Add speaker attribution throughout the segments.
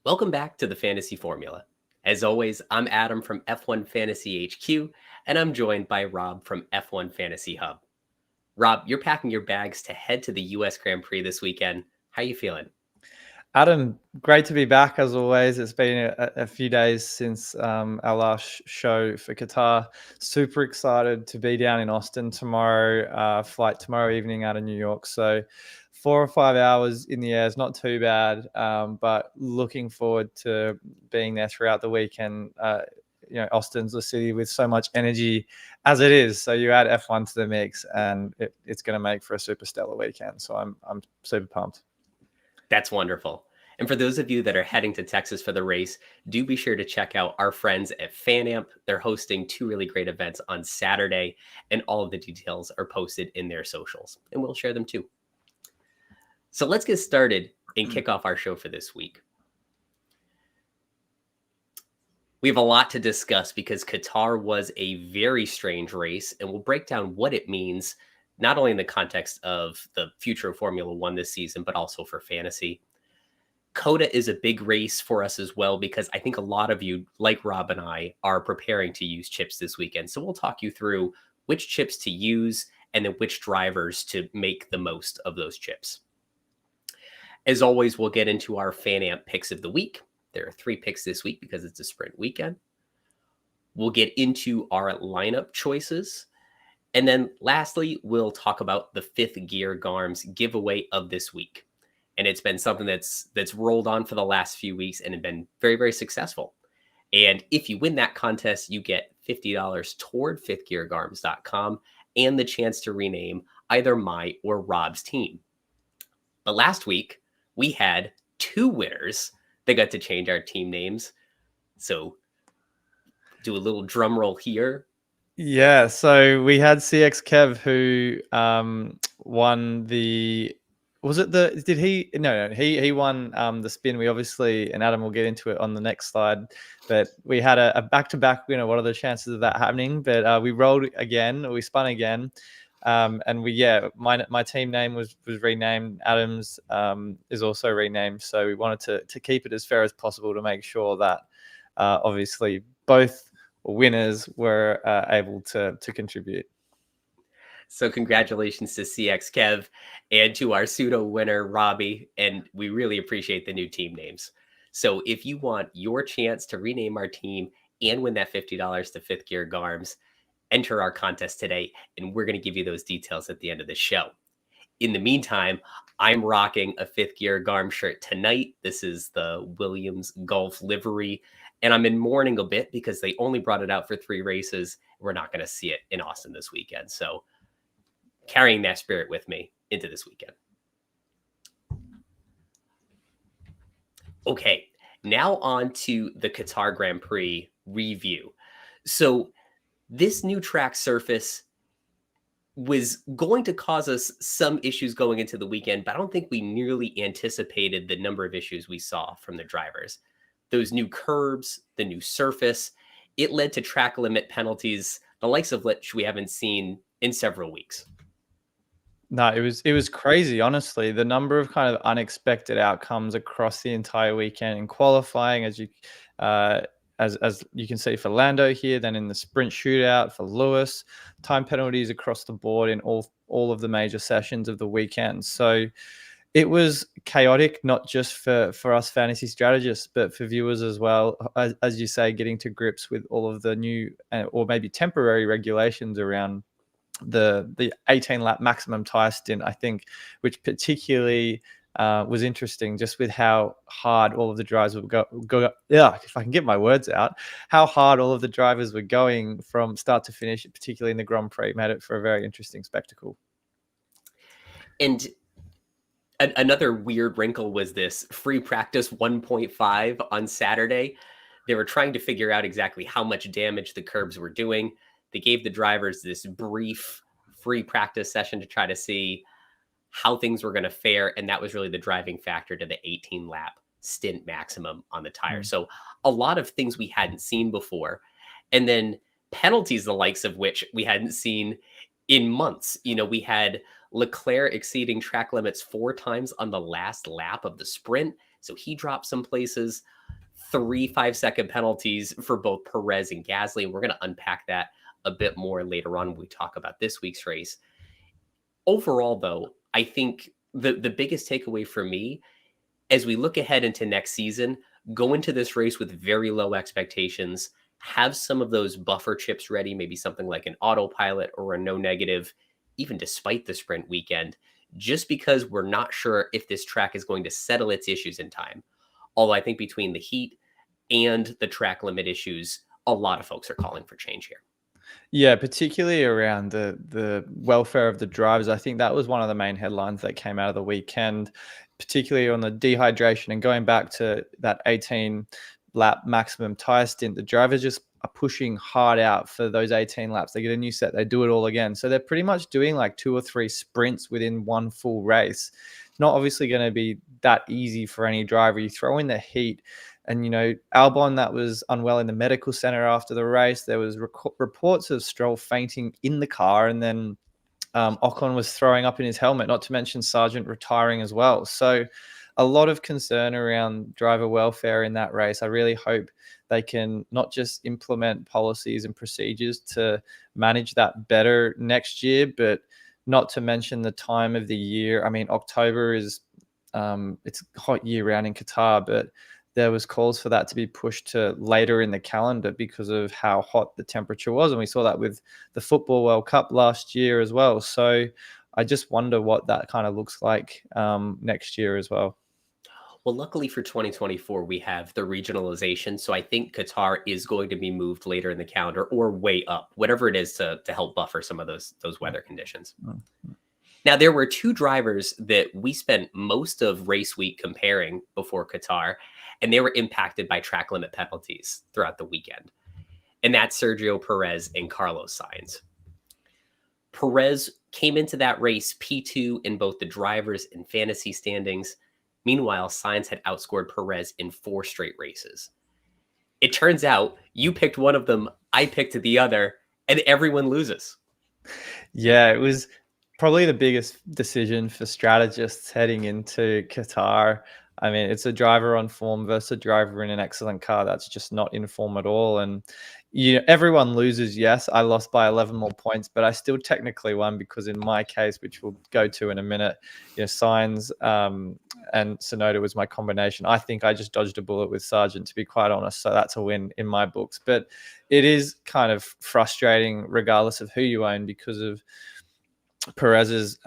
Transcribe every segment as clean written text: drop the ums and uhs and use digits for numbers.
Speaker 1: Welcome back to the Fantasy Formula. As always, I'm Adam from F1 Fantasy HQ, and I'm joined by Rob from F1 Fantasy Hub. Rob, you're packing your bags to head to the US Grand Prix this weekend. How are you feeling?
Speaker 2: Adam, great to be back as always. It's been a few days since our last show for Qatar. Super excited to be down in Austin tomorrow, flight tomorrow evening out of New York. So 4 or 5 hours in the air is not too bad, but looking forward to being there throughout the weekend. Austin's a city with so much energy as it is. So you add F1 to the mix and it's going to make for a super stellar weekend. So I'm super pumped.
Speaker 1: That's wonderful. And for those of you that are heading to Texas for the race, do be sure to check out our friends at FanAmp. They're hosting two really great events on Saturday, and all of the details are posted in their socials, and we'll share them too. So let's get started and kick off our show for this week. We have a lot to discuss because Qatar was a very strange race, and we'll break down what it means, not only in the context of the future of Formula One this season, but also for fantasy. COTA is a big race for us as well, because I think a lot of you, like Rob and I, are preparing to use chips this weekend. So we'll talk you through which chips to use and then which drivers to make the most of those chips. As always, we'll get into our FanAmp picks of the week. There are 3 picks this week because it's a sprint weekend. We'll get into our lineup choices. And then lastly, we'll talk about the 5th Gear GARMS giveaway of this week. And it's been something that's rolled on for the last few weeks and have been very, very successful. And if you win that contest, you get $50 toward 5thgeargarms.com and the chance to rename either my or Rob's team. But last week, we had 2 winners that got to change our team names. So do a little drum roll here.
Speaker 2: Yeah, so we had CX Kev who won the... He won the spin. We obviously, and Adam will get into it on the next slide, but we had a back-to-back winner. What are the chances of that happening? But we rolled again, we spun again. And my team name was renamed. Adam's is also renamed. So we wanted to keep it as fair as possible to make sure that obviously both winners were able to contribute.
Speaker 1: So congratulations to CX Kev and to our pseudo winner, Robbie. And we really appreciate the new team names. So if you want your chance to rename our team and win that $50 to 5th Gear GARMS, enter our contest today, and we're going to give you those details at the end of the show. In the meantime, I'm rocking a 5th Gear GARMS shirt tonight. This is the Williams Golf livery, and I'm in mourning a bit because they only brought it out for 3 races. We're not going to see it in Austin this weekend. So carrying that spirit with me into this weekend. Okay, now on to the Qatar Grand Prix review. So this new track surface was going to cause us some issues going into the weekend, but I don't think we nearly anticipated the number of issues we saw from the drivers. Those new curbs, the new surface, it led to track limit penalties, the likes of which we haven't seen in several weeks.
Speaker 2: No, it was crazy, honestly. The number of kind of unexpected outcomes across the entire weekend in qualifying, as you can see for Lando here, then in the sprint shootout for Lewis, time penalties across the board in all of the major sessions of the weekend. So it was chaotic, not just for us fantasy strategists, but for viewers as well. As you say, getting to grips with all of the new or maybe temporary regulations around the 18 lap maximum tire stint, I think, which particularly was interesting, just with how hard all of the drivers would go. Yeah, if I can get my words out, how hard all of the drivers were going from start to finish, particularly in the Grand Prix, made it for a very interesting spectacle.
Speaker 1: And another weird wrinkle was this free practice 1.5 on Saturday. They were trying to figure out exactly how much damage the curbs were doing. They gave the drivers this brief free practice session to try to see how things were going to fare. And that was really the driving factor to the 18 lap stint maximum on the tire. So a lot of things we hadn't seen before. And then penalties, the likes of which we hadn't seen in months. You know, we had Leclerc exceeding track limits 4 times on the last lap of the sprint. So he dropped some places, 3 5-second penalties for both Perez and Gasly. And we're going to unpack that a bit more later on when we talk about this week's race. Overall, though, I think the biggest takeaway for me as we look ahead into next season, go into this race with very low expectations, have some of those buffer chips ready, maybe something like an autopilot or a no negative, even despite the sprint weekend, just because we're not sure if this track is going to settle its issues in time. Although I think between the heat and the track limit issues, a lot of folks are calling for change here.
Speaker 2: Yeah, particularly around the welfare of the drivers. I think that was one of the main headlines that came out of the weekend, particularly on the dehydration and going back to that 18 lap maximum tire stint. The drivers just are pushing hard out for those 18 laps. They get a new set, they do it all again. So they're pretty much doing like 2 or 3 sprints within one full race. It's not obviously going to be that easy for any driver. You throw in the heat. And, Albon, that was unwell in the medical center after the race. There was reports of Stroll fainting in the car, and then Ocon was throwing up in his helmet, not to mention Sargent retiring as well. So a lot of concern around driver welfare in that race. I really hope they can not just implement policies and procedures to manage that better next year, but not to mention the time of the year. I mean, October is it's hot year round in Qatar, but there was calls for that to be pushed to later in the calendar because of how hot the temperature was. And we saw that with the Football World Cup last year as well. So I just wonder what that kind of looks like next year as well.
Speaker 1: Well, luckily for 2024, we have the regionalization. So I think Qatar is going to be moved later in the calendar or way up, whatever it is to help buffer some of those weather conditions.
Speaker 2: Mm-hmm.
Speaker 1: Now, there were 2 drivers that we spent most of race week comparing before Qatar, and they were impacted by track limit penalties throughout the weekend. And that's Sergio Perez and Carlos Sainz. Perez came into that race P2 in both the drivers and fantasy standings. Meanwhile, Sainz had outscored Perez in 4 straight races. It turns out you picked one of them, I picked the other, and everyone loses.
Speaker 2: Yeah, it was probably the biggest decision for strategists heading into Qatar. I mean, it's a driver on form versus a driver in an excellent car that's just not in form at all. And everyone loses. Yes, I lost by 11 more points, but I still technically won because in my case, which we'll go to in a minute, Sainz and Tsunoda was my combination. I think I just dodged a bullet with Sargent, to be quite honest. So that's a win in my books. But it is kind of frustrating regardless of who you own because of Perez's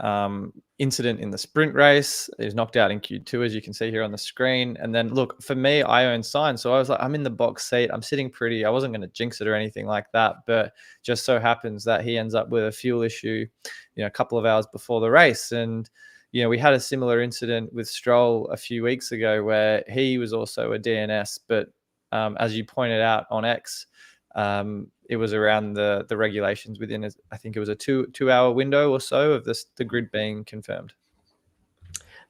Speaker 2: incident in the sprint race. He was knocked out in Q2, as you can see here on the screen. And then, look, for me, I own Sainz. So I was like, I'm in the box seat. I'm sitting pretty. I wasn't going to jinx it or anything like that. But just so happens that he ends up with a fuel issue, a couple of hours before the race. And, we had a similar incident with Stroll a few weeks ago where he was also a DNS. But as you pointed out on X, it was around the regulations within, I think it was a two-hour window or so of the grid being confirmed.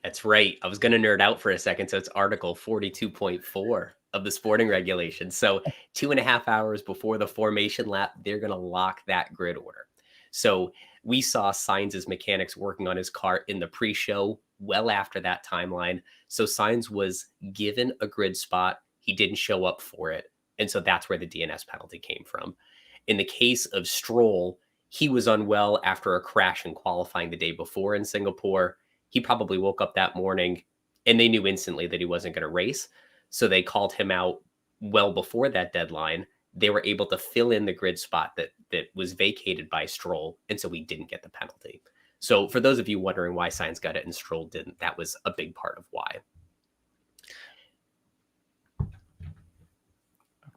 Speaker 1: That's right. I was going to nerd out for a second. So it's Article 42.4 of the sporting regulations. So 2.5 hours before the formation lap, they're going to lock that grid order. So we saw Sainz's mechanics working on his car in the pre-show well after that timeline. So Sainz was given a grid spot. He didn't show up for it. And so that's where the DNS penalty came from. In the case of Stroll, he was unwell after a crash in qualifying the day before in Singapore. He probably woke up that morning and they knew instantly that he wasn't going to race. So they called him out well before that deadline. They were able to fill in the grid spot that was vacated by Stroll. And so we didn't get the penalty. So for those of you wondering why Sainz got it and Stroll didn't, that was a big part of why.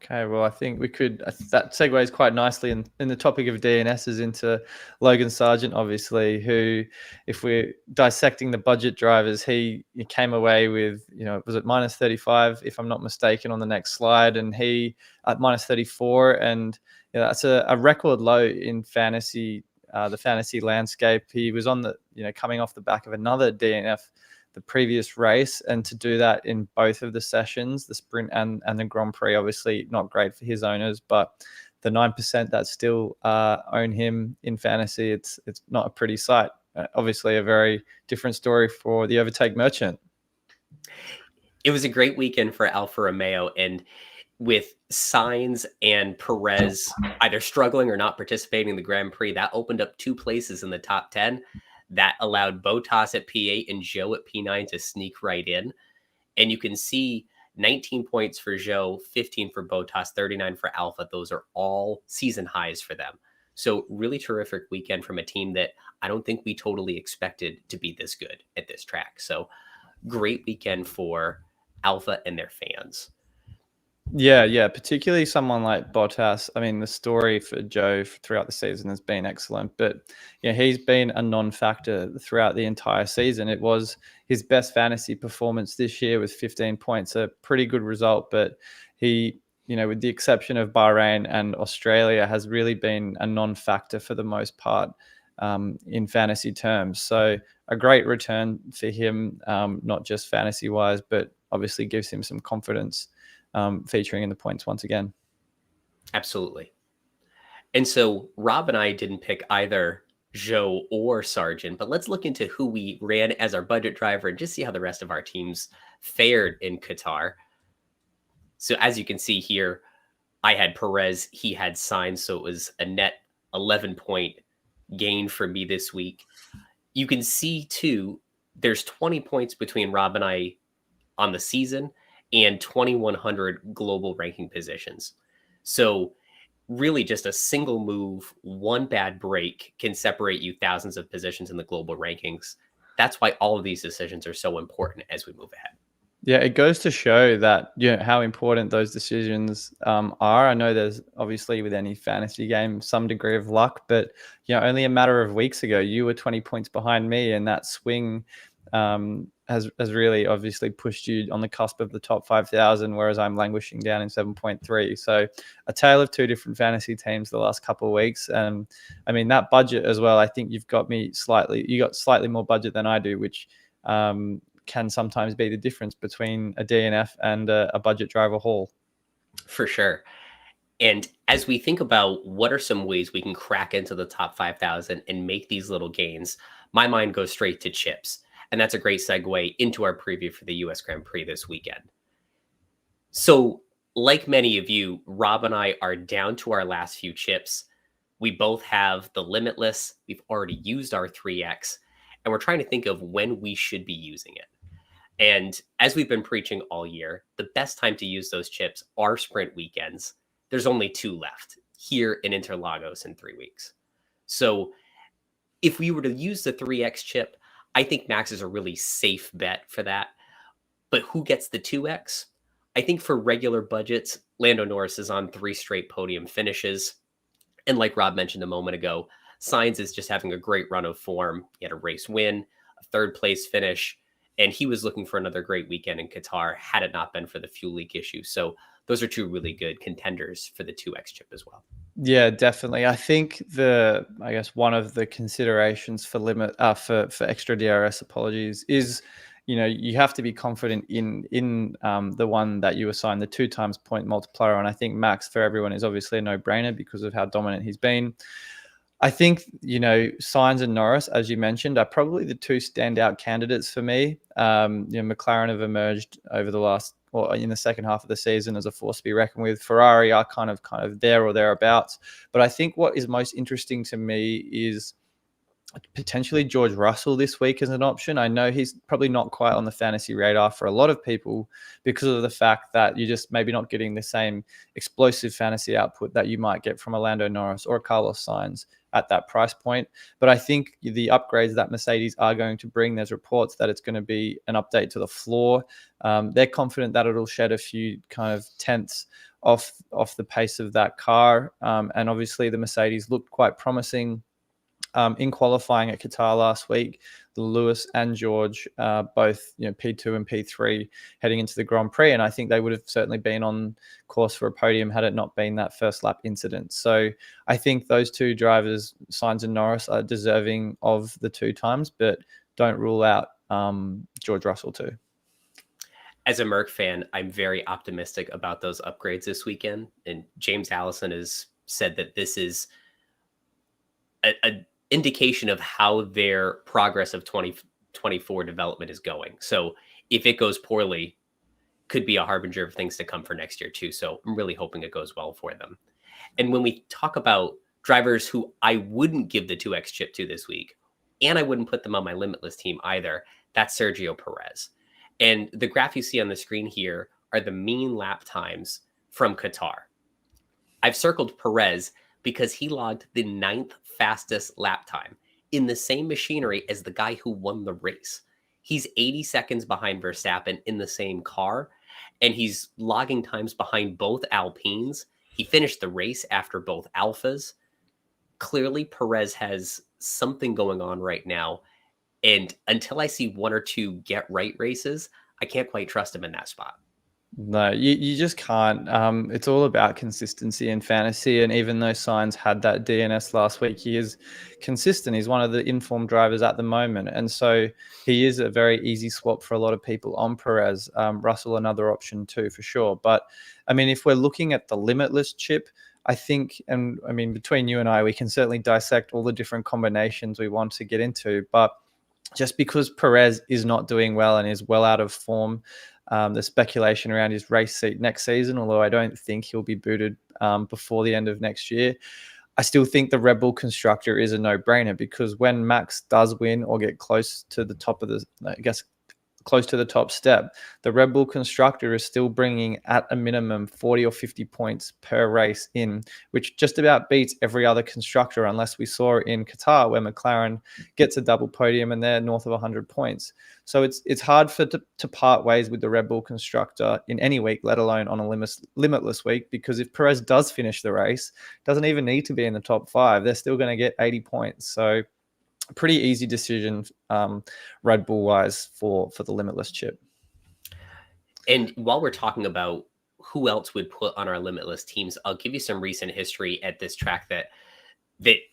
Speaker 2: Okay, well, I think that segues quite nicely in the topic of DNSs into Logan Sargent, obviously, who, if we're dissecting the budget drivers, he came away with, was it minus 35, if I'm not mistaken, on the next slide, and he at minus 34, and that's a record low in fantasy, the fantasy landscape. He was on coming off the back of another DNF the previous race, and to do that in both of the sessions, the sprint and the Grand Prix, obviously not great for his owners, but the 9% that still own him in fantasy, it's not a pretty sight. Obviously a very different story for the overtake merchant.
Speaker 1: It was a great weekend for Alfa Romeo, and with Sainz and Perez either struggling or not participating in the Grand Prix, that opened up 2 places in the top 10. That allowed Bottas at P8 and Zhou at P9 to sneak right in. And you can see 19 points for Zhou, 15 for Bottas, 39 for Alpha. Those are all season highs for them. So really terrific weekend from a team that I don't think we totally expected to be this good at this track. So great weekend for Alpha and their fans.
Speaker 2: Yeah, particularly someone like Bottas. I mean, the story for Joe throughout the season has been excellent, but yeah, he's been a non-factor throughout the entire season. It was his best fantasy performance this year with 15 points, a pretty good result, but he, with the exception of Bahrain and Australia, has really been a non-factor for the most part in fantasy terms. So a great return for him, not just fantasy-wise, but obviously gives him some confidence. Featuring in the points once again.
Speaker 1: Absolutely. And so Rob and I didn't pick either Zhou or Sargent, but let's look into who we ran as our budget driver and just see how the rest of our teams fared in Qatar. So as you can see here, I had Perez, he had Sainz, so it was a net 11-point gain for me this week. You can see too, there's 20 points between Rob and I on the season and 2,100 global ranking positions. So really just a single move, one bad break can separate you thousands of positions in the global rankings. That's why all of these decisions are so important as we move ahead.
Speaker 2: Yeah, it goes to show that how important those decisions are. I know there's obviously with any fantasy game some degree of luck, but only a matter of weeks ago you were 20 points behind me, and that swing has really obviously pushed you on the cusp of the top 5,000, whereas I'm languishing down in 7.3. So a tale of two different fantasy teams the last couple of weeks. And I mean, that budget as well, I think you got slightly more budget than I do, which can sometimes be the difference between a DNF and a budget driver haul.
Speaker 1: For sure. And as we think about what are some ways we can crack into the top 5,000 and make these little gains, my mind goes straight to chips. And that's a great segue into our preview for the US Grand Prix this weekend. So, like many of you, Rob and I are down to our last few chips. We both have the Limitless. We've already used our 3X, and we're trying to think of when we should be using it. And as we've been preaching all year, the best time to use those chips are sprint weekends. There's only 2 left here in Interlagos in 3 weeks. So if we were to use the 3X chip, I think Max is a really safe bet for that. But who gets the 2X? I think for regular budgets, Lando Norris is on 3 straight podium finishes. And like Rob mentioned a moment ago, Sainz is just having a great run of form. He had a race win, a 3rd place finish, and he was looking for another great weekend in Qatar had it not been for the fuel leak issue. So those are 2 really good contenders for the 2X chip as well.
Speaker 2: Yeah, definitely. I think one of the considerations for for extra DRS, apologies, is you have to be confident in the one that you assign the 2 times point multiplier on. I think Max for everyone is obviously a no-brainer because of how dominant he's been. I think, Sainz and Norris, as you mentioned, are probably the 2 standout candidates for me. McLaren have emerged over in the second half of the season as a force to be reckoned with. Ferrari are kind of there or thereabouts. But I think what is most interesting to me is potentially George Russell this week as an option. I know he's probably not quite on the fantasy radar for a lot of people because of the fact that you're just maybe not getting the same explosive fantasy output that you might get from a Lando Norris or a Carlos Sainz at that price point. But I think the upgrades that Mercedes are going to bring, there's reports that it's going to be an update to the floor. They're confident that it'll shed a few kind of tenths off the pace of that car. And obviously the Mercedes looked quite promising in qualifying at Qatar last week. Lewis and George, both P2 and P3 heading into the Grand Prix, and I think they would have certainly been on course for a podium had it not been that first lap incident. So I think those 2 drivers, Sainz and Norris, are deserving of the 2 times, but don't rule out George Russell too.
Speaker 1: As a Merc fan, I'm very optimistic about those upgrades this weekend, and James Allison has said that this is a indication of how their progress of 2024 development is going. So if it goes poorly, could be a harbinger of things to come for next year too. So I'm really hoping it goes well for them. And when we talk about drivers who I wouldn't give the 2x chip to this week, and I wouldn't put them on my Limitless team either, that's Sergio Perez. And the graph you see on the screen here are the mean lap times from Qatar. I've circled Perez because he logged the 9th fastest lap time in the same machinery as the guy who won the race. He's 80 seconds behind Verstappen in the same car, and he's logging times behind both Alpines. He finished the race after both Alphas. Clearly, Perez has something going on right now. And until I see one or two get right races, I can't quite trust him in that spot.
Speaker 2: No, you just can't. It's all about consistency in fantasy. And even though Sainz had that DNS last week, he is consistent. He's one of the informed drivers at the moment. And so he is a very easy swap for a lot of people on Perez. Russell, another option too, for sure. But I mean, if we're looking at the Limitless chip, I think, and I mean, between you and I, we can certainly dissect all the different combinations we want to get into. But just because Perez is not doing well and is well out of form, the speculation around his race seat next season, although I don't think he'll be booted before the end of next year, I still think the Red Bull constructor is a no-brainer, because when Max does win or get close to the top of the, I guess, close to the top step, the Red Bull constructor is still bringing at a minimum 40 or 50 points per race in, which just about beats every other constructor, unless we saw it in Qatar where McLaren gets a double podium and they're north of 100 points. So it's hard to part ways with the Red Bull constructor in any week, let alone on a limitless week, because if Perez does finish the race, doesn't even need to be in the top 5, they're still going to get 80 points. So pretty easy decision, Red Bull wise, for the Limitless chip.
Speaker 1: And while we're talking about who else would put on our Limitless teams, I'll give you some recent history at this track that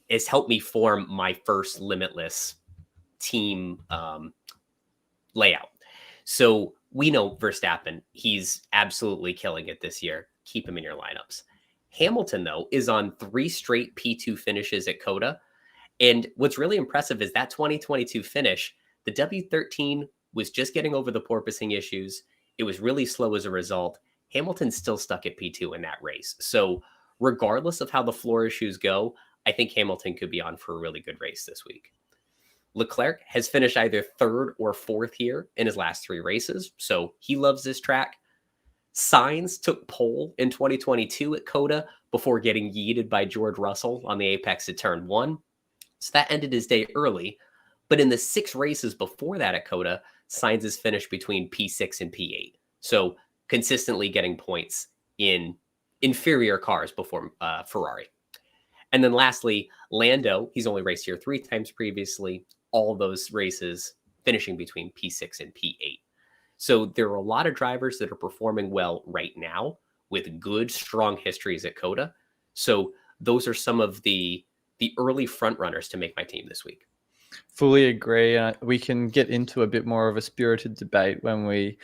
Speaker 1: has helped me form my first Limitless team layout. So we know Verstappen, he's absolutely killing it this year. Keep him in your lineups. Hamilton, though, is on 3 straight P2 finishes at COTA. And what's really impressive is that 2022 finish, the W13 was just getting over the porpoising issues. It was really slow as a result. Hamilton's still stuck at P2 in that race. So regardless of how the floor issues go, I think Hamilton could be on for a really good race this week. Leclerc has finished either 3rd or 4th here in his last 3 races, so he loves this track. Sainz took pole in 2022 at COTA before getting yeeted by George Russell on the apex at turn 1. So that ended his day early. But in the 6 races before that at COTA, Sainz has finished between P6 and P8. So consistently getting points in inferior cars before Ferrari. And then lastly, Lando, he's only raced here 3 times previously. All those races finishing between P6 and P8. So there are a lot of drivers that are performing well right now with good, strong histories at COTA. So those are some of the early front runners to make my team this week.
Speaker 2: Fully agree. We can get into a bit more of a spirited debate when we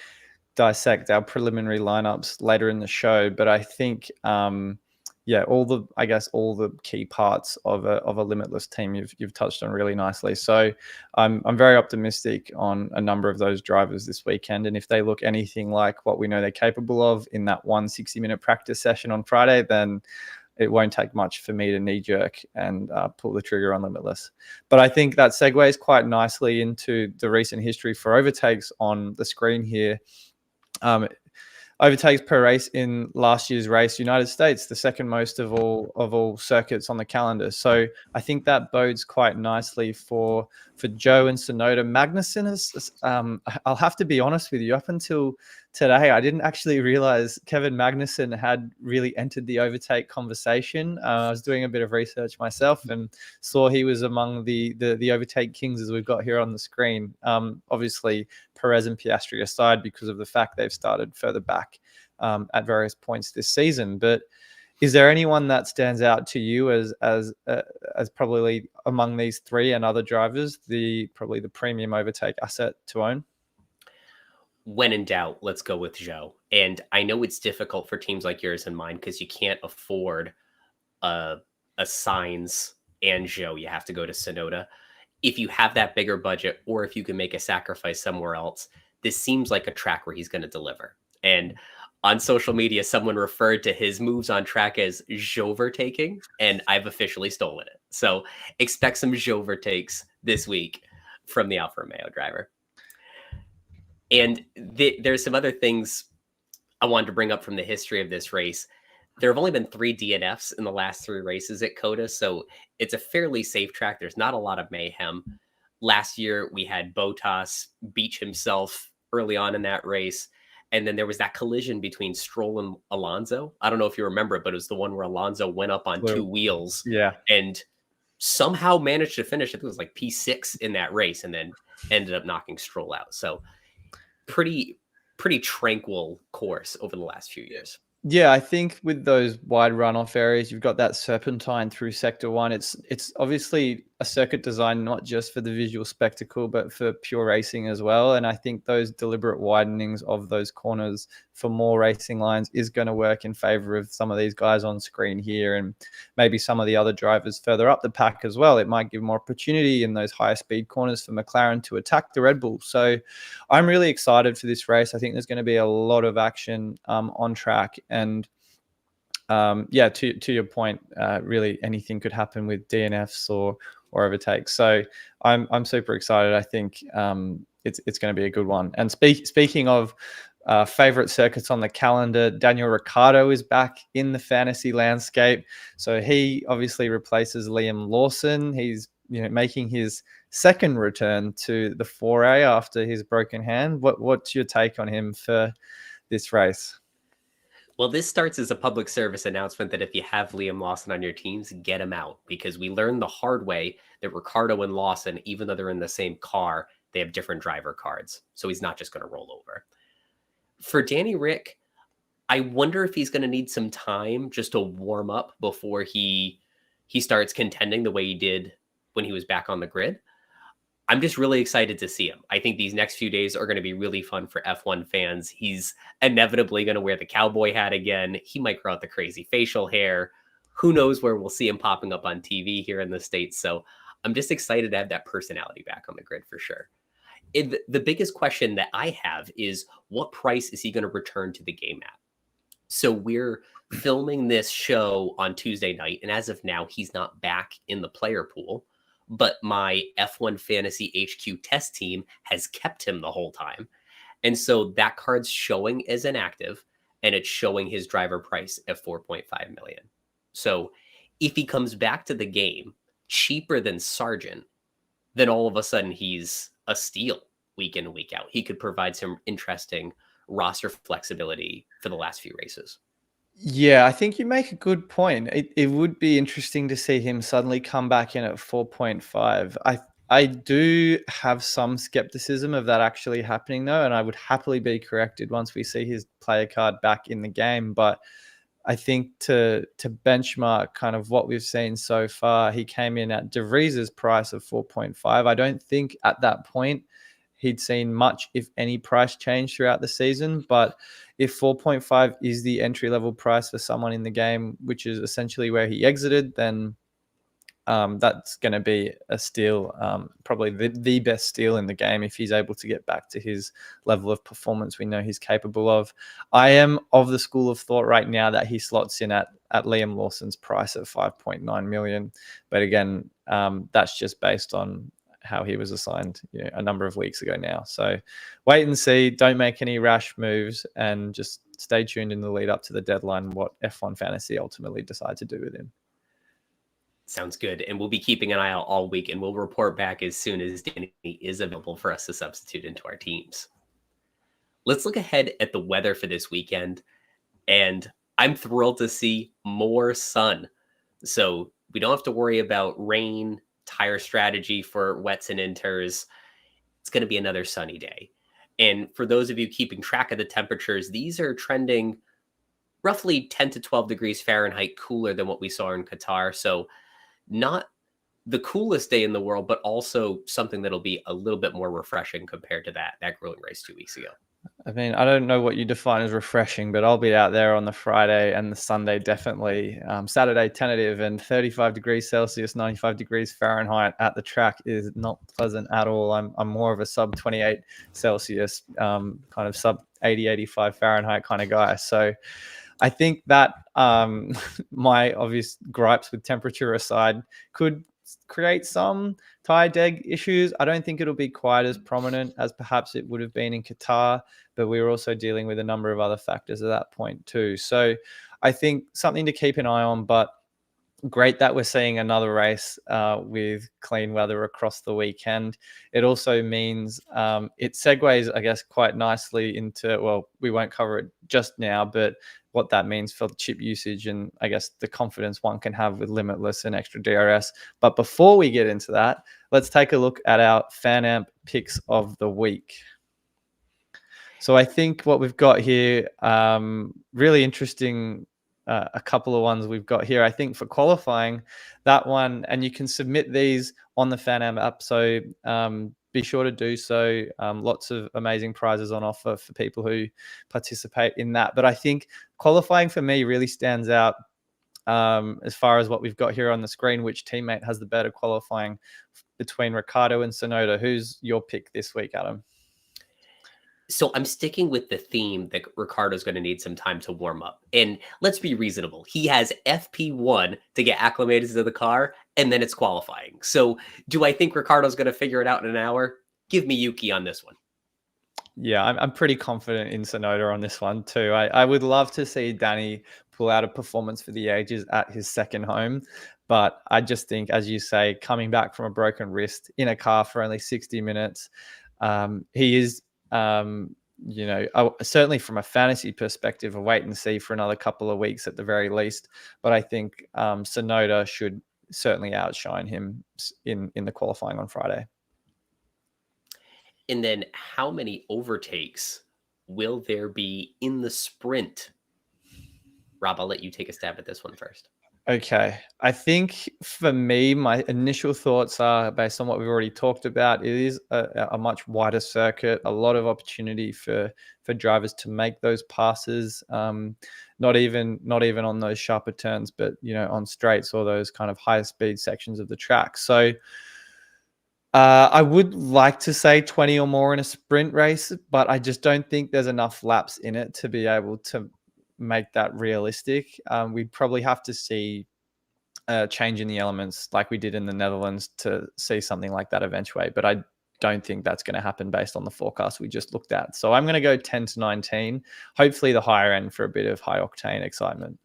Speaker 2: dissect our preliminary lineups later in the show. But I think, all the key parts of a Limitless team you've touched on really nicely. So I'm very optimistic on a number of those drivers this weekend. And if they look anything like what we know they're capable of in that 1 60-minute practice session on Friday, then it won't take much for me to knee jerk and pull the trigger on Limitless. But I think that segues quite nicely into the recent history for overtakes on the screen here. Overtakes per race in last year's race, United States, the second most of all circuits on the calendar. So I think that bodes quite nicely for Joe and Sonoda. Magnussen is, I'll have to be honest with you, up until today, I didn't actually realize Kevin Magnussen had really entered the overtake conversation. I was doing a bit of research myself and saw he was among the overtake kings, as we've got here on the screen. Obviously, Perez and Piastri aside, because of the fact they've started further back at various points this season. But is there anyone that stands out to you as probably among these 3 and other drivers, probably the premium overtake asset to own?
Speaker 1: When in doubt, let's go with Joe. And I know it's difficult for teams like yours and mine because you can't afford a Sainz and Joe. You have to go to Sonoda. If you have that bigger budget, or if you can make a sacrifice somewhere else, this seems like a track where he's going to deliver. And on social media, someone referred to his moves on track as jovertaking, and I've officially stolen it. So expect some jovertakes this week from the Alfa Romeo driver. And there's some other things I wanted to bring up from the history of this race. There have only been 3 DNFs in the last 3 races at COTA, so it's a fairly safe track. There's not a lot of mayhem. Last year, we had Bottas beach himself early on in that race. And then there was that collision between Stroll and Alonso. I don't know if you remember it, but it was the one where Alonso went up on 2 wheels
Speaker 2: Yeah.
Speaker 1: and somehow managed to finish. I think it was like P6 in that race, and then ended up knocking Stroll out. So pretty tranquil course over the last few years.
Speaker 2: Yeah, I think with those wide runoff areas, you've got that serpentine through sector 1. It's obviously a circuit designed not just for the visual spectacle, but for pure racing as well. And I think those deliberate widenings of those corners for more racing lines is going to work in favor of some of these guys on screen here, and maybe some of the other drivers further up the pack as well. It might give more opportunity in those higher speed corners for McLaren to attack the Red Bull. So I'm really excited for this race. I think there's going to be a lot of action on track. And yeah, to your point, really anything could happen with DNFs or overtakes. So I'm super excited. I think it's going to be a good one. And speaking of favorite circuits on the calendar, Daniel Ricciardo is back in the fantasy landscape. So he obviously replaces Liam Lawson. He's making his second return to the foray after his broken hand. What's your take on him for this race?
Speaker 1: Well, this starts as a public service announcement that if you have Liam Lawson on your teams, get him out, because we learned the hard way that Ricciardo and Lawson, even though they're in the same car, they have different driver cards. So he's not just going to roll over. For Danny Rick, I wonder if he's going to need some time just to warm up before he starts contending the way he did when he was back on the grid. I'm just really excited to see him. I think these next few days are going to be really fun for F1 fans. He's inevitably going to wear the cowboy hat again. He might grow out the crazy facial hair. Who knows where we'll see him popping up on TV here in the States. So I'm just excited to have that personality back on the grid for sure. The biggest question that I have is, what price is he going to return to the game at? So we're filming this show on Tuesday night, and as of now, he's not back in the player pool. But my F1 Fantasy HQ test team has kept him the whole time. And so that card's showing as inactive, and it's showing his driver price at 4.5 million. So if he comes back to the game cheaper than Sargent, then all of a sudden he's a steal week in and week out. He could provide some interesting roster flexibility for the last few races.
Speaker 2: Yeah, I think you make a good point. It would be interesting to see him suddenly come back in at 4.5. I do have some skepticism of that actually happening though, and I would happily be corrected once we see his player card back in the game. But I think to benchmark kind of what we've seen so far, he came in at De Vries's price of 4.5. I don't think at that point he'd seen much, if any, price change throughout the season. But if 4.5 is the entry-level price for someone in the game, which is essentially where he exited, then that's going to be a steal, probably the best steal in the game if he's able to get back to his level of performance we know he's capable of. I am of the school of thought right now that he slots in at Liam Lawson's price at 5.9 million. But again, that's just based on how he was assigned a number of weeks ago now. So wait and see, don't make any rash moves, and just stay tuned in the lead up to the deadline what F1 Fantasy ultimately decide to do with him.
Speaker 1: Sounds good. And we'll be keeping an eye out all week, and we'll report back as soon as Danny is available for us to substitute into our teams. Let's look ahead at the weather for this weekend. And I'm thrilled to see more sun. So we don't have to worry about rain, tire strategy for wets and inters. It's going to be another sunny day. And for those of you keeping track of the temperatures, these are trending roughly 10 to 12 degrees Fahrenheit cooler than what we saw in Qatar. So not the coolest day in the world, but also something that'll be a little bit more refreshing compared to that grilling race 2 weeks ago.
Speaker 2: I mean, I don't know what you define as refreshing, but I'll be out there on the Friday and the Sunday, definitely. Saturday, tentative, and 35 degrees Celsius, 95 degrees Fahrenheit at the track is not pleasant at all. I'm more of a sub 28 Celsius, kind of sub 80, 85 Fahrenheit kind of guy. So I think that my obvious gripes with temperature aside could create some tire deg issues. I don't think it'll be quite as prominent as perhaps it would have been in Qatar, but we were also dealing with a number of other factors at that point too. So I think something to keep an eye on, but great that we're seeing another race with clean weather across the weekend. It also means it segues, I guess, quite nicely into, well, we won't cover it just now, but what that means for chip usage and I guess the confidence one can have with Limitless and extra DRS. But before we get into that, let's take a look at our FanAmp picks of the week. So I think what we've got here, really interesting, a couple of ones we've got here. I think for qualifying, that one, and you can submit these on the FanAmp app, so be sure to do so. Lots of amazing prizes on offer for people who participate in that. But I think qualifying for me really stands out as far as what we've got here on the screen, which teammate has the better qualifying between Ricciardo and Tsunoda. Who's your pick this week, Adam?
Speaker 1: So I'm sticking with the theme that Ricciardo's going to need some time to warm up. And let's be reasonable. He has FP1 to get acclimated to the car, and then it's qualifying. So do I think Ricciardo's going to figure it out in an hour? Give me Yuki on this one.
Speaker 2: Yeah, I'm pretty confident in Tsunoda on this one too. I would love to see Danny pull out a performance for the ages at his second home. But I just think, as you say, coming back from a broken wrist in a car for only 60 minutes, he is certainly from a fantasy perspective, a wait and see for another couple of weeks at the very least. But I think Tsunoda should certainly outshine him in the qualifying on Friday.
Speaker 1: And then how many overtakes will there be in the sprint? Rob, I'll let you take a stab at this one first.
Speaker 2: Okay. I think for me, my initial thoughts are based on what we've already talked about. It is a much wider circuit, a lot of opportunity for drivers to make those passes. Not even on those sharper turns, but on straights or those kind of higher speed sections of the track. So I would like to say 20 or more in a sprint race, but I just don't think there's enough laps in it to be able to make that realistic. We'd probably have to see a change in the elements like we did in the Netherlands to see something like that eventuate. But I don't think that's going to happen based on the forecast we just looked at. So I'm going to go 10 to 19, hopefully the higher end for a bit of high octane excitement.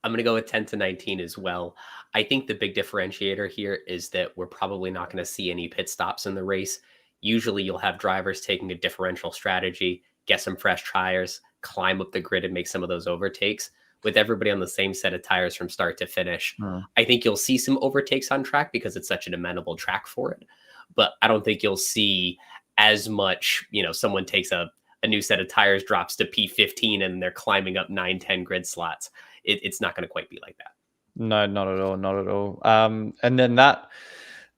Speaker 1: I'm going to go with 10 to 19 as well. I think the big differentiator here is that we're probably not going to see any pit stops in the race. Usually you'll have drivers taking a differential strategy, get some fresh tires, climb up the grid and make some of those overtakes. With everybody on the same set of tires from start to finish, I think you'll see some overtakes on track because it's such an amenable track for it. But I don't think you'll see as much, someone takes a new set of tires, drops to P15, and they're climbing up 9, 10 grid slots. It's not going to quite be like that.
Speaker 2: No, not at all. Not at all. And then that,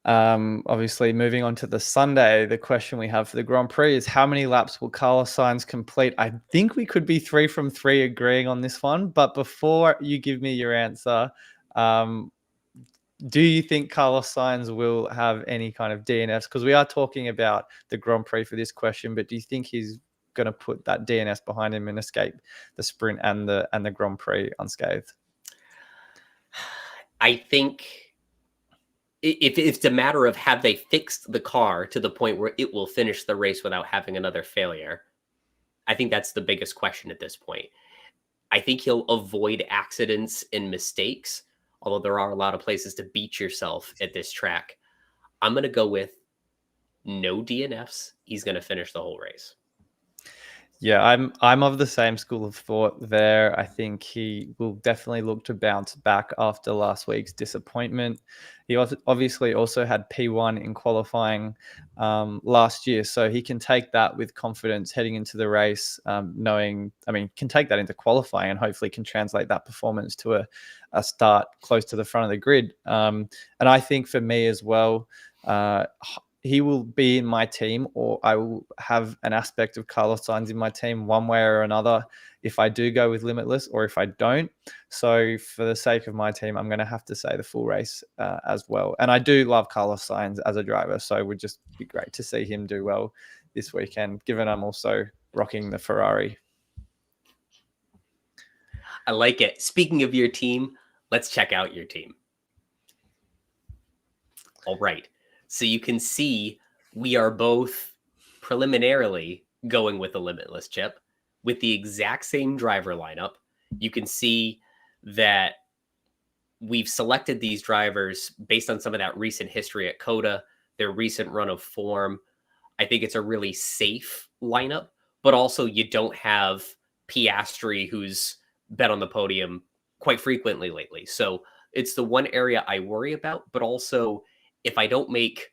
Speaker 2: obviously moving on to the Sunday, the question we have for the Grand Prix is how many laps will Carlos Sainz complete? I think we could be 3 from 3 agreeing on this one. But before you give me your answer, do you think Carlos Sainz will have any kind of DNFs? Because we are talking about the Grand Prix for this question, but do you think he's going to put that DNS behind him and escape the sprint and the Grand Prix unscathed?
Speaker 1: I think if it's a matter of have they fixed the car to the point where it will finish the race without having another failure, I think that's the biggest question at this point. I think he'll avoid accidents and mistakes, although there are a lot of places to beat yourself at this track. I'm going to go with no DNFs. He's going to finish the whole race.
Speaker 2: Yeah, I'm of the same school of thought there. I think he will definitely look to bounce back after last week's disappointment. He obviously also had P1 in qualifying last year, so he can take that with confidence heading into the race, can take that into qualifying and hopefully can translate that performance to a start close to the front of the grid. And I think for me as well, he will be in my team, or I will have an aspect of Carlos Sainz in my team one way or another if I do go with Limitless or if I don't. So for the sake of my team, I'm going to have to say the full race as well. And I do love Carlos Sainz as a driver, so it would just be great to see him do well this weekend, given I'm also rocking the Ferrari.
Speaker 1: I like it. Speaking of your team, let's check out your team. All right. So you can see we are both preliminarily going with a Limitless chip with the exact same driver lineup. You can see that we've selected these drivers based on some of that recent history at COTA, their recent run of form. I think it's a really safe lineup, but also you don't have Piastri, who's been on the podium quite frequently lately. So it's the one area I worry about, but also if I don't make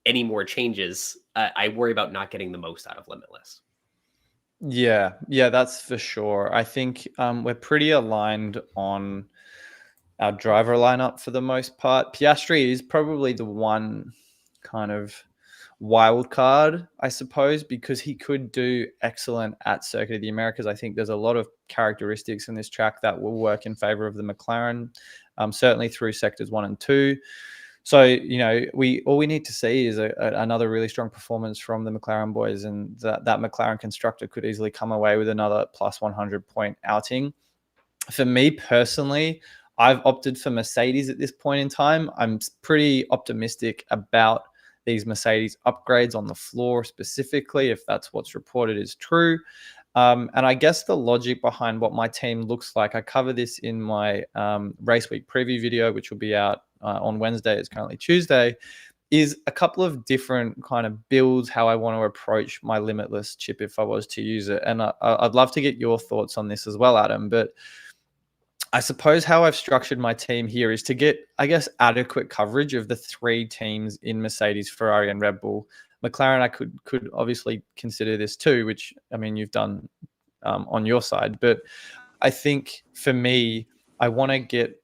Speaker 1: any more changes, I worry about not getting the most out of Limitless.
Speaker 2: Yeah, that's for sure. I think we're pretty aligned on our driver lineup for the most part. Piastri is probably the one kind of wild card, I suppose, because he could do excellent at Circuit of the Americas. I think there's a lot of characteristics in this track that will work in favor of the McLaren, certainly through sectors 1 and 2. So, all we need to see is another really strong performance from the McLaren boys, and that McLaren constructor could easily come away with another plus 100 point outing. For me personally, I've opted for Mercedes at this point in time. I'm pretty optimistic about these Mercedes upgrades on the floor specifically, if that's what's reported is true. And I guess the logic behind what my team looks like, I cover this in my race week preview video, which will be out on Wednesday. It's currently Tuesday, is a couple of different kind of builds, how I want to approach my Limitless chip if I was to use it. And I'd love to get your thoughts on this as well, Adam. But I suppose how I've structured my team here is to get, I guess, adequate coverage of the 3 teams in Mercedes, Ferrari, and Red Bull. McLaren, I could obviously consider this too, which, I mean, you've done on your side. But I think for me, I want to get,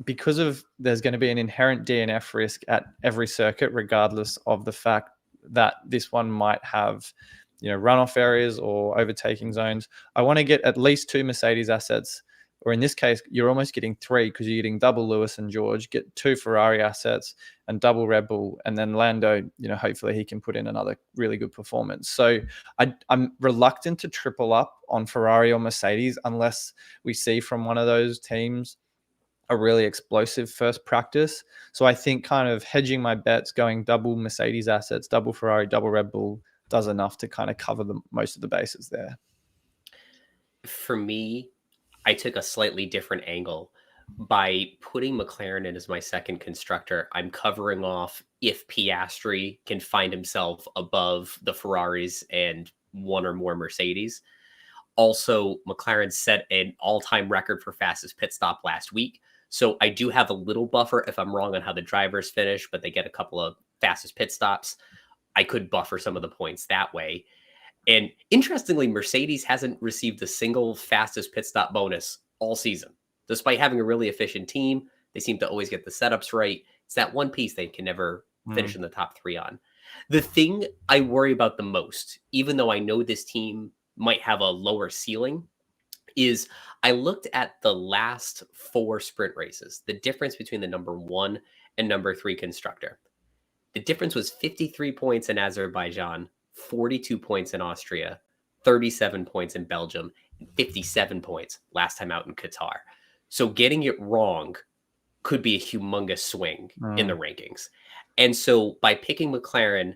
Speaker 2: because of there's going to be an inherent DNF risk at every circuit, regardless of the fact that this one might have, runoff areas or overtaking zones. I want to get at least 2 Mercedes assets, or in this case, you're almost getting 3 because you're getting double Lewis and George, get 2 Ferrari assets and double Red Bull, and then Lando, hopefully he can put in another really good performance. So I'm reluctant to triple up on Ferrari or Mercedes unless we see from one of those teams a really explosive first practice. So I think kind of hedging my bets, going double Mercedes assets, double Ferrari, double Red Bull does enough to kind of cover most of the bases there.
Speaker 1: For me, I took a slightly different angle. By putting McLaren in as my second constructor, I'm covering off if Piastri can find himself above the Ferraris and 1 or more Mercedes. Also, McLaren set an all-time record for fastest pit stop last week. So I do have a little buffer if I'm wrong on how the drivers finish, but they get a couple of fastest pit stops. I could buffer some of the points that way. And interestingly, Mercedes hasn't received a single fastest pit stop bonus all season. Despite having a really efficient team, they seem to always get the setups right. It's that one piece they can never finish in the top 3 on. The thing I worry about the most, even though I know this team might have a lower ceiling, is I looked at the last 4 sprint races, the difference between the number 1 and number 3 constructor. The difference was 53 points in Azerbaijan, 42 points in Austria, 37 points in Belgium, and 57 points last time out in Qatar. So getting it wrong could be a humongous swing in the rankings. And so by picking McLaren,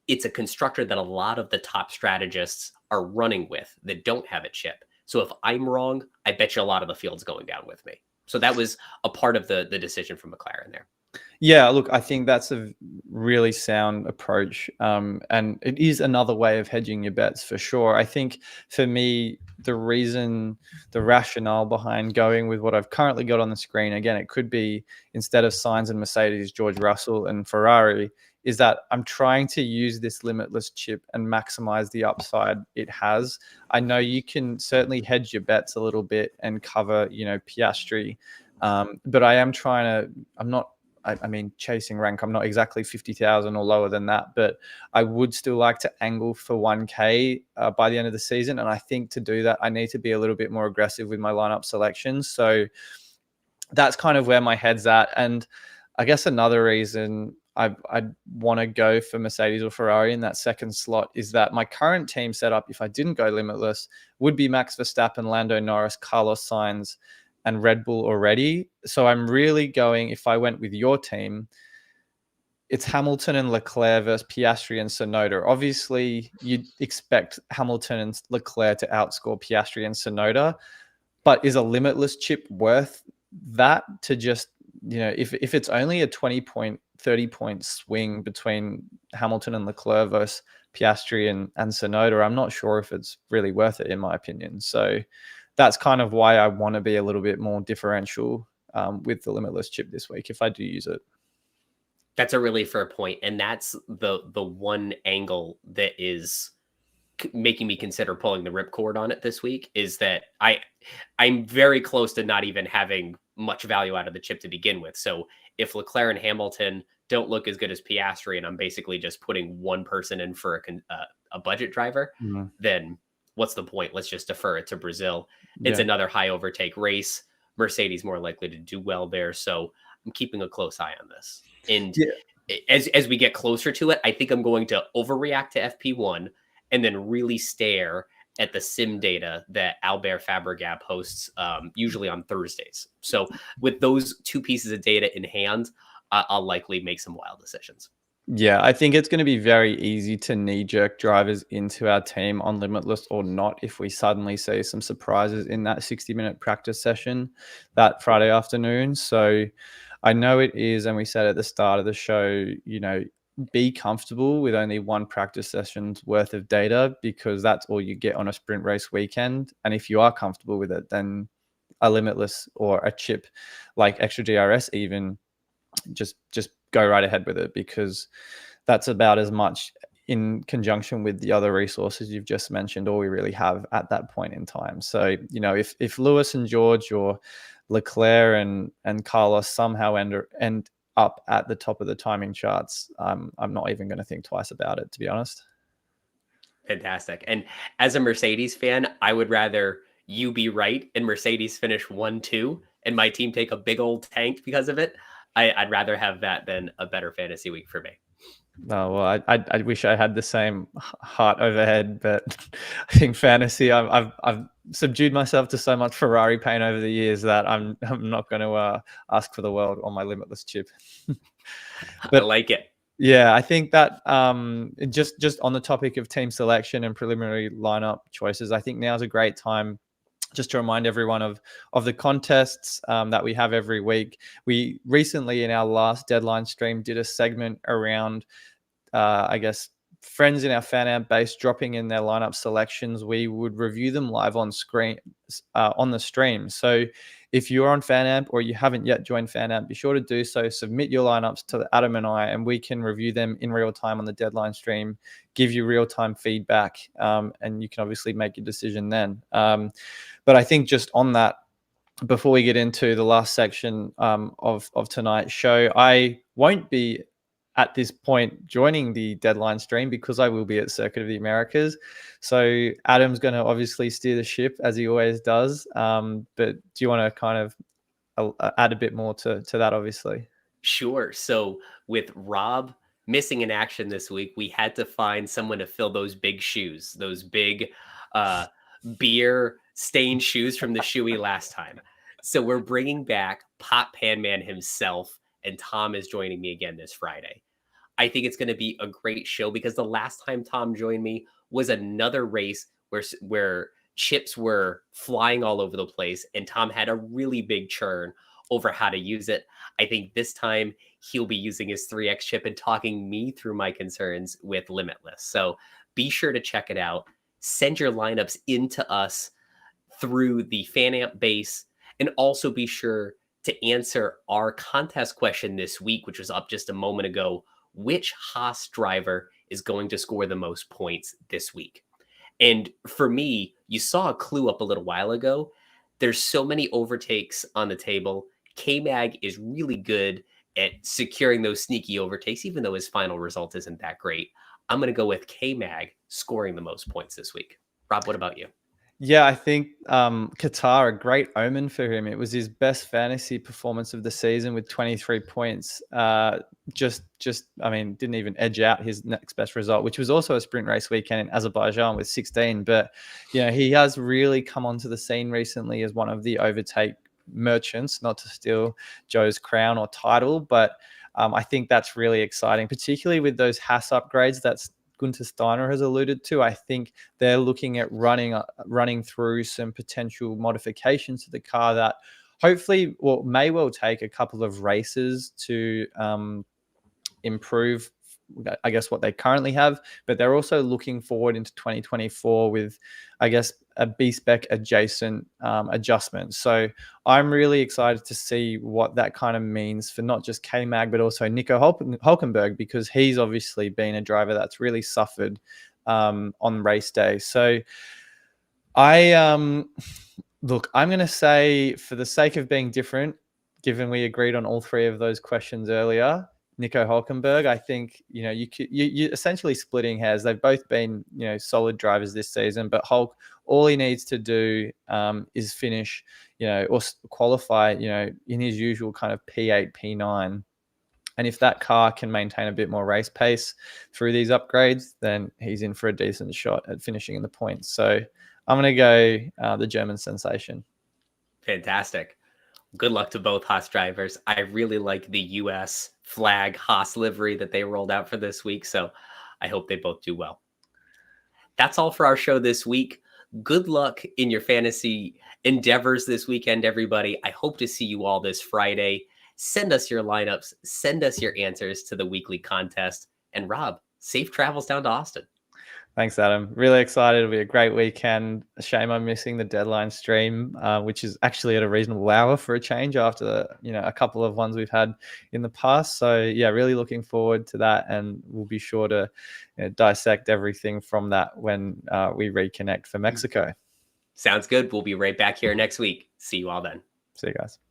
Speaker 1: it's a constructor that a lot of the top strategists are running with that don't have a chip. So if I'm wrong, I bet you a lot of the field's going down with me. So that was a part of the decision from McLaren there.
Speaker 2: Yeah, look, I think that's a really sound approach. And it is another way of hedging your bets for sure. I think for me, the rationale behind going with what I've currently got on the screen, again, it could be instead of Sainz and Mercedes, George Russell and Ferrari, is that I'm trying to use this Limitless chip and maximize the upside it has. I know you can certainly hedge your bets a little bit and cover, Piastri. But I'm not I mean, chasing rank, I'm not exactly 50,000 or lower than that, but I would still like to angle for 1K by the end of the season. And I think to do that, I need to be a little bit more aggressive with my lineup selections. So that's kind of where my head's at. And I guess another reason I'd want to go for Mercedes or Ferrari in that second slot is that my current team setup, if I didn't go Limitless, would be Max Verstappen, Lando Norris, Carlos Sainz, and Red Bull already. So I'm really going, if I went with your team, it's Hamilton and Leclerc versus Piastri and Tsunoda. Obviously, you'd expect Hamilton and Leclerc to outscore Piastri and Tsunoda, but is a Limitless chip worth that to just, if it's only a 20 point, 30 point swing between Hamilton and Leclerc versus Piastri and Tsunoda, I'm not sure if it's really worth it, in my opinion. So that's kind of why I want to be a little bit more differential with the Limitless chip this week if I do use it.
Speaker 1: That's a really fair point, and that's the one angle that is making me consider pulling the ripcord on it this week, is that I'm very close to not even having much value out of the chip to begin with. So if Leclerc and Hamilton don't look as good as Piastri, and I'm basically just putting one person in for a budget driver, then what's the point? Let's just defer it to Brazil. It's another high overtake race. Mercedes more likely to do well there. So I'm keeping a close eye on this. And as we get closer to it, I think I'm going to overreact to FP1 and then really stare at the sim data that Albert Fabregat posts usually on Thursdays. So with those two pieces of data in hand, I'll likely make some wild decisions.
Speaker 2: Yeah, I think it's going to be very easy to knee-jerk drivers into our team on Limitless or not if we suddenly see some surprises in that 60-minute practice session that Friday afternoon. So I know it is, and we said at the start of the show, be comfortable with only one practice session's worth of data, because that's all you get on a sprint race weekend. And if you are comfortable with it, then a Limitless or a chip like Extra DRS even, just go right ahead with it, because that's about as much in conjunction with the other resources you've just mentioned all we really have at that point in time. So, if Lewis and George or Leclerc and Carlos somehow end up at the top of the timing charts, I'm not even going to think twice about it, to be honest.
Speaker 1: Fantastic. And as a Mercedes fan, I would rather you be right and Mercedes finish 1-2 and my team take a big old tank because of it. I'd rather have that than a better fantasy week for me.
Speaker 2: Oh, well, I wish I had the same heart overhead, but I think fantasy, I've subdued myself to so much Ferrari pain over the years that I'm not going to ask for the world on my Limitless chip.
Speaker 1: But I like it.
Speaker 2: Yeah, I think that just on the topic of team selection and preliminary lineup choices, I think now is a great time just to remind everyone of the contests that we have every week. We recently, in our last deadline stream, did a segment around, I guess, friends in our FanAmp base dropping in their lineup selections. We would review them live on screen on the stream. So if you're on FanAmp or you haven't yet joined FanAmp, be sure to do so. Submit your lineups to Adam and I, and we can review them in real time on the deadline stream, give you real-time feedback, and you can obviously make your decision then. But I think just on that, before we get into the last section of tonight's show, I won't be at this point joining the deadline stream because I will be at Circuit of the Americas. So Adam's going to obviously steer the ship as he always does. But do you want to kind of add a bit more to that, obviously?
Speaker 1: Sure. So with Rob missing in action this week, we had to find someone to fill those big shoes, those big beer stained shoes from the shoey last time. So we're bringing back Pop Pan Man himself, and Tom is joining me again this Friday. I think it's going to be a great show because the last time Tom joined me was another race where chips were flying all over the place, and Tom had a really big churn over how to use it. I think this time he'll be using his 3X chip and talking me through my concerns with Limitless. So be sure to check it out. Send your lineups into us through the FanAmp base, and also be sure to answer our contest question this week, which was up just a moment ago. Which Haas driver is going to score the most points this week? And for me, you saw a clue up a little while ago. There's so many overtakes on the table. K-Mag is really good at securing those sneaky overtakes, even though his final result isn't that great. I'm going to go with K-Mag scoring the most points this week. Rob, what about you?
Speaker 2: Yeah, I think Qatar, a great omen for him. It was his best fantasy performance of the season with 23 points. I mean, didn't even edge out his next best result, which was also a sprint race weekend in Azerbaijan with 16. But, he has really come onto the scene recently as one of the overtake merchants, not to steal Joe's crown or title, but I think that's really exciting, particularly with those Haas upgrades that's Gunter Steiner has alluded to. I think they're looking at running through some potential modifications to the car that hopefully may well take a couple of races to improve, I guess, what they currently have. But they're also looking forward into 2024 with, I guess, a B-spec adjacent adjustment. So I'm really excited to see what that kind of means for not just K-Mag, but also Nico Hulkenberg, because he's obviously been a driver that's really suffered on race day. So look, I'm going to say, for the sake of being different, given we agreed on all three of those questions earlier, Nico Hulkenberg, I think, you essentially splitting hairs. They've both been, solid drivers this season, but Hulk, all he needs to do is finish, or qualify, in his usual kind of P8, P9. And if that car can maintain a bit more race pace through these upgrades, then he's in for a decent shot at finishing in the points. So I'm going to go the German sensation.
Speaker 1: Fantastic. Good luck to both Haas drivers. I really like the U.S. flag Haas livery that they rolled out for this week, so I hope they both do well. That's all for our show this week. Good luck in your fantasy endeavors this weekend, everybody. I hope to see you all this Friday. Send us your lineups. Send us your answers to the weekly contest. And Rob, safe travels down to Austin.
Speaker 2: Thanks, Adam. Really excited. It'll be a great weekend. A shame I'm missing the deadline stream, which is actually at a reasonable hour for a change after a couple of ones we've had in the past. So yeah, really looking forward to that, and we'll be sure to dissect everything from that when we reconnect for Mexico.
Speaker 1: Sounds good. We'll be right back here next week. See you all then.
Speaker 2: See you guys.